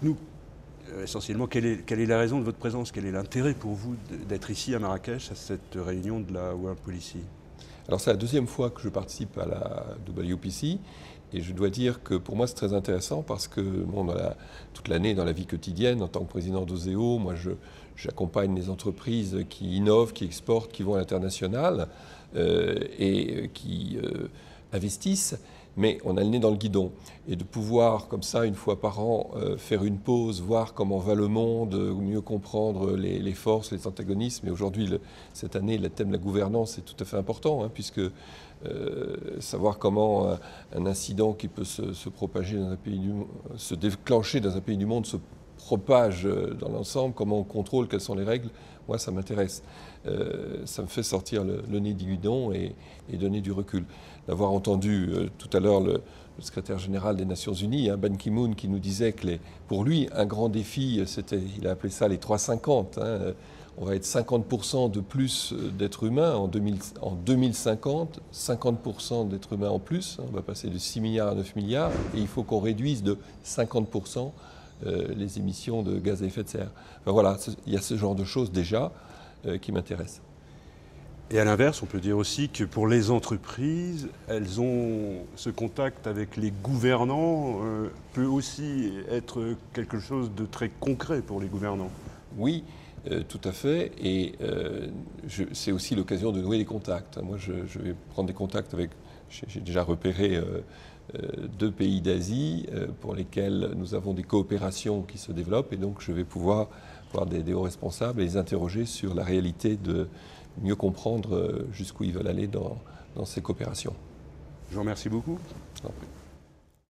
Dites-nous essentiellement quelle est la raison de votre présence, quel est l'intérêt pour vous d'être ici à Marrakech à cette réunion de la World Policy? Alors c'est la deuxième fois que je participe à la WPC et je dois dire que pour moi c'est très intéressant parce que bon, toute l'année dans la vie quotidienne en tant que président d'Oseo, moi j'accompagne les entreprises qui innovent, qui exportent, qui vont à l'international et qui investissent. Mais on a le nez dans le guidon. Et de pouvoir, comme ça, une fois par an, faire une pause, voir comment va le monde, mieux comprendre les forces, les antagonismes. Et aujourd'hui, cette année, le thème de la gouvernance est tout à fait important, hein, puisque savoir comment un incident qui peut se propager dans un pays se déclencher dans un pays du monde se propage dans l'ensemble, comment on contrôle, quelles sont les règles, moi ça m'intéresse. Ça me fait sortir le nez du guidon et donner du recul. D'avoir entendu tout à l'heure le secrétaire général des Nations Unies, hein, Ban Ki-moon, qui nous disait que pour lui, un grand défi, il a appelé ça les 350. Hein, on va être 50% de plus d'êtres humains en 2050, 50% d'êtres humains en plus. Hein, on va passer de 6 milliards à 9 milliards et il faut qu'on réduise de 50% les émissions de gaz à effet de serre. Enfin, voilà, il y a ce genre de choses déjà qui m'intéressent. Et à l'inverse, on peut dire aussi que pour les entreprises, elles ont ce contact avec les gouvernants peut aussi être quelque chose de très concret pour les gouvernants. Oui, tout à fait. Et c'est aussi l'occasion de nouer des contacts. Moi, je vais prendre des contacts avec. J'ai déjà repéré 2 pays d'Asie pour lesquels nous avons des coopérations qui se développent. Et donc, je vais pouvoir voir des hauts responsables et les interroger sur la réalité de mieux comprendre jusqu'où ils veulent aller dans ces coopérations. Je vous remercie beaucoup.